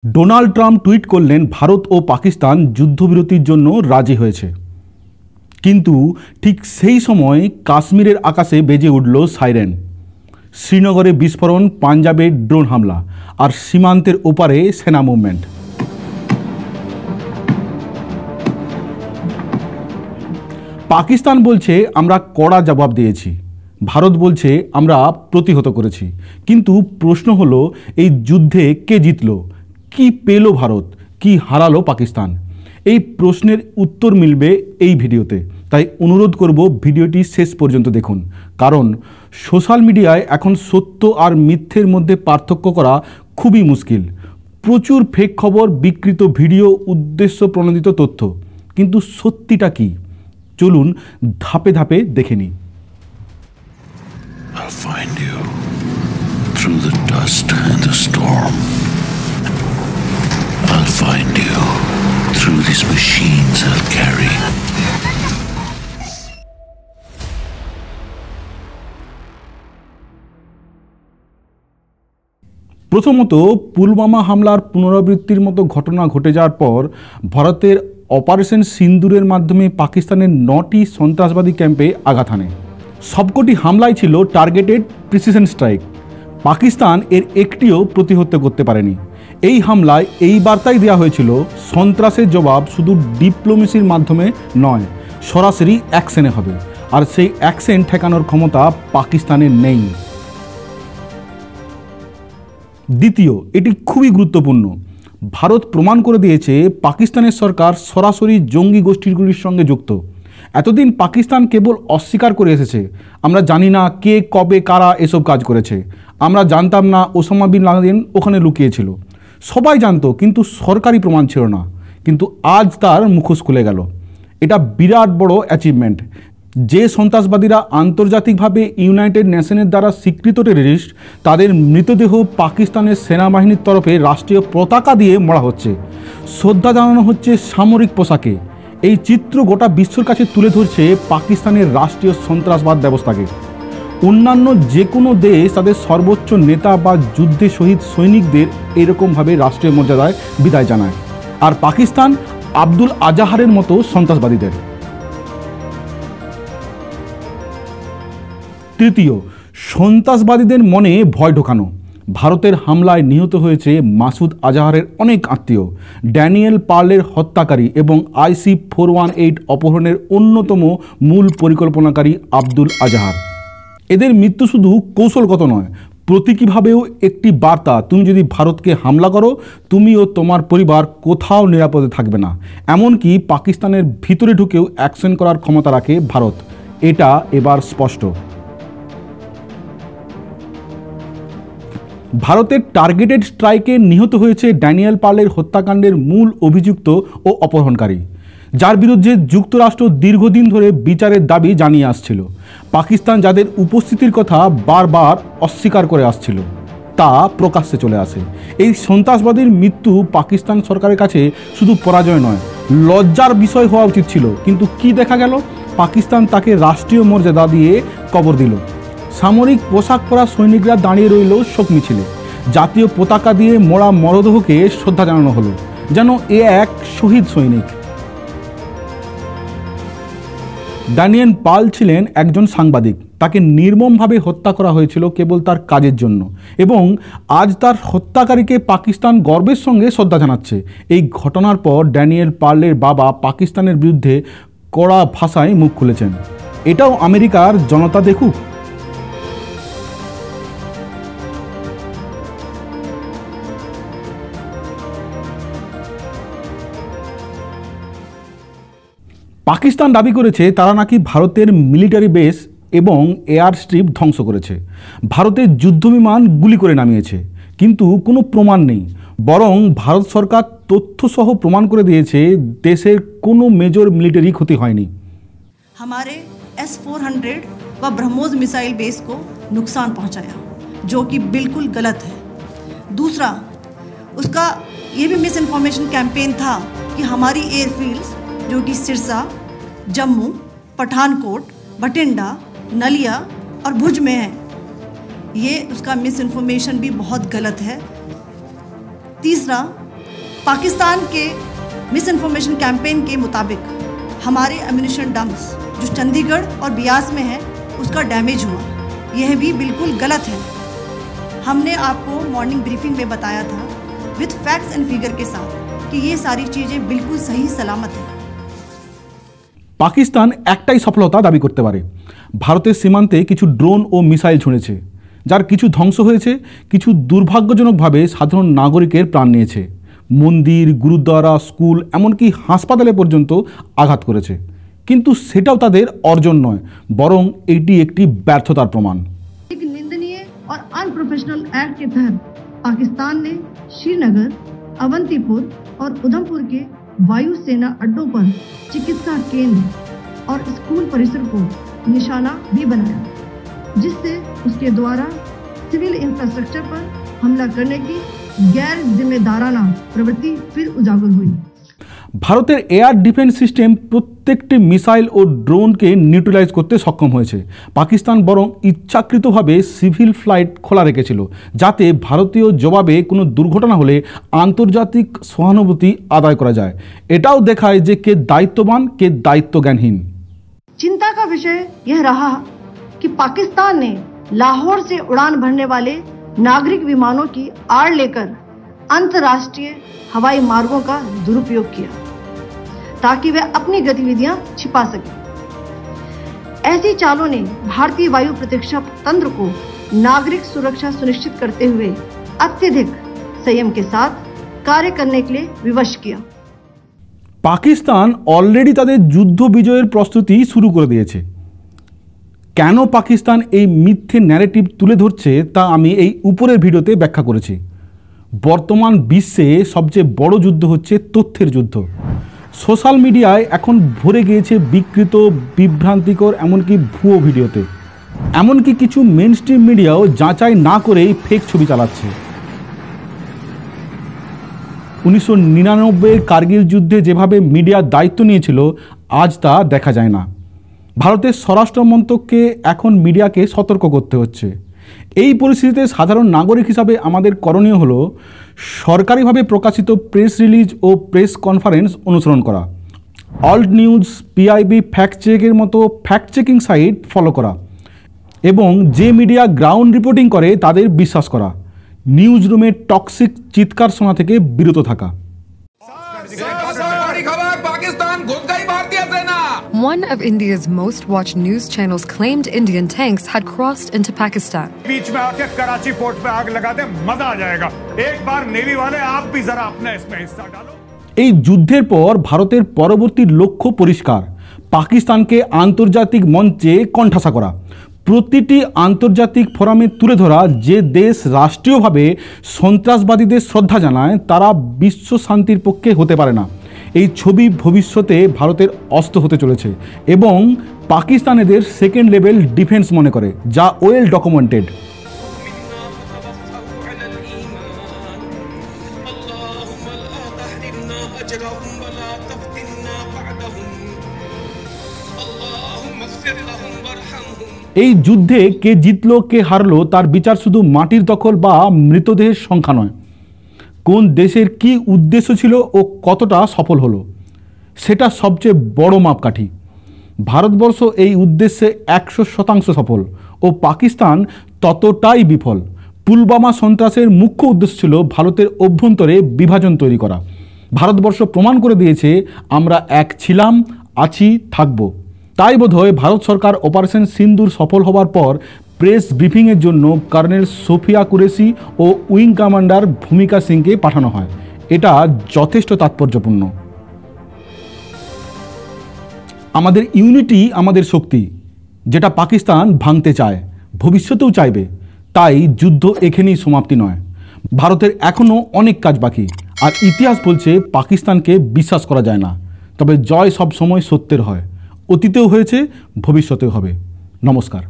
Donald Trump tweet করলেন ভারত ও পাকিস্তান যুদ্ধবিরতির জন্য রাজি হয়েছে। কিন্তু ঠিক সেই সময় কাশ্মীরের আকাশে বেজে উঠল সাইরেন। শ্রীনগরে বিস্ফোরণ, পাঞ্জাবে ড্রোন হামলা আর সীমান্তের ওপারে সেনা মুভমেন্ট। পাকিস্তান বলছে আমরা কড়া জবাব দিয়েছি, ভারত বলছে আমরা প্রতিহত করেছি। কিন্তু প্রশ্ন হলো, এই যুদ্ধে কে জিতল? কি পেল ভারত? কি হারালো পাকিস্তান? এই প্রশ্নের উত্তর মিলবে এই ভিডিওতে। তাই অনুরোধ করব ভিডিওটি শেষ পর্যন্ত দেখুন, কারণ সোশ্যাল মিডিয়ায় এখন সত্য আর মিথ্যের মধ্যে পার্থক্য করা খুবই মুশকিল। প্রচুর ফেক খবর, বিকৃত ভিডিও, উদ্দেশ্য প্রণোদিত তথ্য। কিন্তু সত্যিটা কি? চলুন ধাপে ধাপে দেখে নিই। I'll find you through the dust and the storm. I'll find you through these machines I'll carry. প্রথমত, পুলওয়ামা হামলার পুনরাবৃত্তির মতো ঘটনা ঘটে যাওয়ার পর ভারতের অপারেশন সিন্দুরের মাধ্যমে পাকিস্তানের 9টি সন্ত্রাসবাদী ক্যাম্পে আঘাত হানে। সবকটি হামলাই ছিল টার্গেটেড প্রিসিশন স্ট্রাইক। পাকিস্তান এর একটিও প্রতিহত করতে পারেনি। এই হামলায় এই বার্তাই দেওয়া হয়েছিল, সন্ত্রাসের জবাব শুধু ডিপ্লোমেসির মাধ্যমে নয়, সরাসরি অ্যাকশনে হবে। আর সেই অ্যাকশন ঠেকানোর ক্ষমতা পাকিস্তানের নেই। দ্বিতীয়, এটি খুবই গুরুত্বপূর্ণ, ভারত প্রমাণ করে দিয়েছে পাকিস্তানের সরকার সরাসরি জঙ্গি গোষ্ঠীগুলির সঙ্গে যুক্ত। এতদিন পাকিস্তান কেবল অস্বীকার করে এসেছে, আমরা জানি না কে, কবে, কারা এসব কাজ করেছে। আমরা জানতাম না ওসামা বিন লাদেন ওখানে লুকিয়েছিল। সবাই জানতো, কিন্তু সরকারি প্রমাণ ছিল না। কিন্তু আজ তার মুখোশ খুলে গেল। এটা বিরাট বড় অ্যাচিভমেন্ট। যে সন্ত্রাসবাদীরা আন্তর্জাতিকভাবে ইউনাইটেড নেশনের দ্বারা স্বীকৃত টেররিস্ট, তাদের মৃতদেহ পাকিস্তানের সেনাবাহিনীর তরফে রাষ্ট্রীয় পতাকা দিয়ে মরা হচ্ছে, শ্রদ্ধা জানানো হচ্ছে সামরিক পোশাকে। এই চিত্র গোটা বিশ্বর কাছে তুলে ধরছে পাকিস্তানের রাষ্ট্রীয় সন্ত্রাসবাদ ব্যবস্থাকে। অন্যান্য যে কোনো দেশ তাদের সর্বোচ্চ নেতা বা যুদ্ধে শহীদ সৈনিকদের এরকমভাবে রাষ্ট্রীয় মর্যাদায় বিদায় জানায়, আর পাকিস্তান আব্দুল আজাহারের মতো সন্ত্রাসবাদীদের। তৃতীয়, সন্ত্রাসবাদীদের মনে ভয় ঢোকানো। ভারতের হামলায় নিহত হয়েছে মাসুদ আজাহারের অনেক আত্মীয়, ড্যানিয়েল পার্লের হত্যাকারী এবং IC-418 অপহরণের অন্যতম মূল পরিকল্পনাকারী আব্দুল আজাহার। এদের মৃত্যু শুধু কৌশলগত নয়, প্রতীকীভাবেও একটি বার্তা। তুমি যদি ভারতকে হামলা করো, তুমি ও তোমার পরিবার কোথাও নিরাপদে থাকবে না। এমনকি পাকিস্তানের ভিতরে ঢুকেও অ্যাকশন করার ক্ষমতা রাখে ভারত। এটা এবার স্পষ্ট। ভারতের টার্গেটেড স্ট্রাইকে নিহত হয়েছে ড্যানিয়েল পার্লের হত্যাকাণ্ডের মূল অভিযুক্ত ও অপহরণকারী, যার বিরুদ্ধে যুক্তরাষ্ট্র দীর্ঘদিন ধরে বিচারের দাবি জানিয়ে আসছিল। পাকিস্তান যাদের উপস্থিতির কথা বারবার অস্বীকার করে আসছিল, তা প্রকাশ্যে চলে আসে। এই সন্ত্রাসবাদীর মৃত্যু পাকিস্তান সরকারের কাছে শুধু পরাজয় নয়, লজ্জার বিষয় হওয়া উচিত ছিল। কিন্তু কি দেখা গেল? পাকিস্তান তাকে রাষ্ট্রীয় মর্যাদা দিয়ে কবর দিল। সামরিক পোশাক পরা সৈনিকরা দাঁড়িয়ে রইল শোক মিছিলে, জাতীয় পতাকা দিয়ে মরা মরদেহকে শ্রদ্ধা জানানো হলো, যেন এ এক শহীদ সৈনিক। ড্যানিয়েল পার্ল ছিলেন একজন সাংবাদিক। তাকে নির্মমভাবে হত্যা করা হয়েছিল কেবল তার কাজের জন্য, এবং আজ তার হত্যাকারীকে পাকিস্তান গর্বের সঙ্গে শ্রদ্ধা জানাচ্ছে। এই ঘটনার পর ড্যানিয়েল পার্লের বাবা পাকিস্তানের বিরুদ্ধে কড়া ভাষায় মুখ খুলেছেন। এটাও আমেরিকার জনতা দেখুক। পাকিস্তান দাবি করেছে তারা নাকি ভারতের মিলিটারি বেস এবং এয়ার স্ট্রিপ ধ্বংস করেছে, ভারতের যুদ্ধবিমান গুলি করে নামিয়েছে। কিন্তু কোনো প্রমাণ নেই, বরং ভারত সরকার তথ্যসহ প্রমাণ করে দিয়েছে দেশের কোনো মেজর মিলিটারি ক্ষতি হয়নি। हमारे S-400 व ब्रह्मोस मिसाइल बेस को नुकसान पहुंचाया, जो कि बिल्कुल गलत है। दूसरा, उसका ये भी मिस इन्फॉर्मेशन कैंपेन था कि हमारी एयरफील्ड्स जो कि सिरसा, जम्मू, पठानकोट, बठिंडा, नलिया और भुज में है। ये उसका मिस इन्फॉर्मेशन भी बहुत गलत है। तीसरा, पाकिस्तान के मिस इन्फॉर्मेशन कैंपेन के मुताबिक हमारे एम्यूनिशन डंप्स जो चंडीगढ़ और बियास में है उसका डैमेज हुआ, यह भी बिल्कुल गलत है। हमने आपको मॉर्निंग ब्रीफिंग में बताया था विथ फैक्ट्स एंड फिगर के साथ कि ये सारी चीज़ें बिल्कुल सही सलामत है। পাকিস্তান একটাই সফলতা দাবি করতে পারে, ভারতের সীমান্তে কিছু ড্রোন ও মিসাইল ছুঁড়েছে, যার কিছু ধ্বংস হয়েছে, কিছু দুর্ভাগ্যজনকভাবে সাধারণ নাগরিকের প্রাণ নিয়েছে। মন্দির, গুরুদ্বারা, স্কুল, এমনকি হাসপাতালে পর্যন্ত আঘাত করেছে। কিন্তু সেটাও তাদের অর্জন নয়, বরং এটি একটি ব্যর্থতার প্রমাণ। एक निंदनीय और अनप्रोफेशनल एक्ट के तहत पाकिस्तान ने श्रीनगर, अवंतीपुर और उधमपुर के वायु सेना अड्डों पर चिकित्सा केंद्र और स्कूल परिसर को निशाना भी बनाया, जिससे उसके द्वारा सिविल इंफ्रास्ट्रक्चर पर हमला करने की गैर जिम्मेदाराना प्रवृत्ति फिर उजागर हुई। ভারতের এয়ার ডিফেন্স সিস্টেম প্রত্যেকটি মিসাইল ও ড্রোনকে নিউট্রালাইজ করতে সক্ষম হয়েছে। পাকিস্তান বরং ইচ্ছাকৃতভাবে সিভিল ফ্লাইট খোলা রেখেছিল, যাতে ভারতীয় জবাবে কোনো দুর্ঘটনা হলে আন্তর্জাতিক সহানুভূতি আদায় করা যায়। এটাও দেখায় যে কে দায়িত্ববান, কে দায়িত্বজ্ঞানহীন। चिंता का विषय यह रहा कि पाकिस्तान ने लाहौर से उड़ान भरने वाले नागरिक विमानों की आड़ लेकर अंतर्राष्ट्रीय हवाई मार्गों का दुरुपयोग किया ताकि वे अपनी गतिविधियां छिपा सके। ऐसी चालों ने भारतीय वायु प्रतिरक्षा तंत्र को नागरिक सुरक्षा सुनिश्चित करते हुए अत्यधिक संयम के साथ कार्य करने के लिए विवश किया। পাকিস্তান অলরেডি তাদের যুদ্ধ বিজয়ের প্রস্তুতি শুরু করে দিয়েছে। কেন পাকিস্তান এই মিথ্যে ন্যারেটিভ তুলে ধরছে তা আমি এই উপরের ভিডিওতে ব্যাখ্যা করেছি। বর্তমান বিশ্বে সবচেয়ে বড় যুদ্ধ হচ্ছে তথ্যের যুদ্ধ। সোশ্যাল মিডিয়ায় এখন ভরে গিয়েছে বিকৃত, বিভ্রান্তিকর, এমনকি ভুয়ো ভিডিওতে। এমনকি কিছু মেন স্ট্রিম মিডিয়াও যাচাই না করেই ফেক ছবি চালাচ্ছে। 1999 কার্গিল যুদ্ধে যেভাবে মিডিয়া দায়িত্ব নিয়েছিল, আজ তা দেখা যায় না। ভারতের স্বরাষ্ট্র মন্ত্রককে এখন মিডিয়াকে সতর্ক করতে হচ্ছে। এই পরিস্থিতিতে সাধারণ নাগরিক হিসাবে আমাদের করণীয় হলো সরকারিভাবে প্রকাশিত প্রেস রিলিজ ও প্রেস কনফারেন্স অনুসরণ করা, অল্ট নিউজ, পিআইবি ফ্যাক্ট চেকের মতো ফ্যাক্ট চেকিং সাইট ফলো করা এবং যে মিডিয়া গ্রাউন্ড রিপোর্টিং করে তাদের বিশ্বাস করা, নিউজ রুমে টক্সিক চিৎকার শোনা থেকে বিরত থাকা। One of India's most watched news channels claimed Indian tanks had crossed into Pakistan. बीच में आके कराची पोर्ट पे आग लगा दे, मजा आ जाएगा। एक बार नेवी वाले आप भी जरा अपना इसमें हिस्सा डालो। এই যুদ্ধের পর ভারতের পরবর্তী লক্ষ্য পরিষ্কার, পাকিস্তানকে আন্তর্জাতিক মঞ্চে কণ্ঠাসা করা, প্রতিটি আন্তর্জাতিক ফোরামে তুলে ধরা যে দেশ রাষ্ট্রীয়ভাবে সন্ত্রাসবাদীদের শ্রদ্ধা জানায় তারা বিশ্ব শান্তির পক্ষে হতে পারে না। এই ছবি ভবিষ্যতে ভারতের অস্ত্র হতে চলেছে এবং পাকিস্তান এদের সেকেন্ড লেভেল ডিফেন্স মনে করে, যা ওয়েল ডকুমেন্টেড। এই যুদ্ধে কে জিতলো কে হারলো তার বিচার শুধু মাটির দখল বা মৃতদেহের সংখ্যা নয়, কোন দেশের কি উদ্দেশ্য ছিল ও কতটা সফল হলো সেটা সবচেয়ে বড় মাপকাঠি। ভারতবর্ষ এই উদ্দেশ্যে 100% সফল ও পাকিস্তান ততটাই বিফল। পুলওয়ামা সন্ত্রাসের মুখ্য উদ্দেশ্য ছিল ভারতের অভ্যন্তরে বিভাজন তৈরি করা। ভারতবর্ষ প্রমাণ করে দিয়েছে আমরা এক ছিলাম, আছি, থাকব। তাই বোধহয় ভারত সরকার অপারেশন সিন্দুর সফল হওয়ার পর প্রেস ব্রিফিংয়ের জন্য কর্নেল সোফিয়া কুরেশি ও উইং কমান্ডার ভূমিকা সিংকে পাঠানো হয়। এটা যথেষ্ট তাৎপর্যপূর্ণ। আমাদের ইউনিটি আমাদের শক্তি, যেটা পাকিস্তান ভাঙতে চায়, ভবিষ্যতেও চাইবে। তাই যুদ্ধ এখানেই সমাপ্তি নয়, ভারতের এখনও অনেক কাজ বাকি। আর ইতিহাস বলছে পাকিস্তানকে বিশ্বাস করা যায় না, তবে জয় সব সময় সত্যের হয়। অতীতেও হয়েছে, ভবিষ্যতেও হবে। নমস্কার।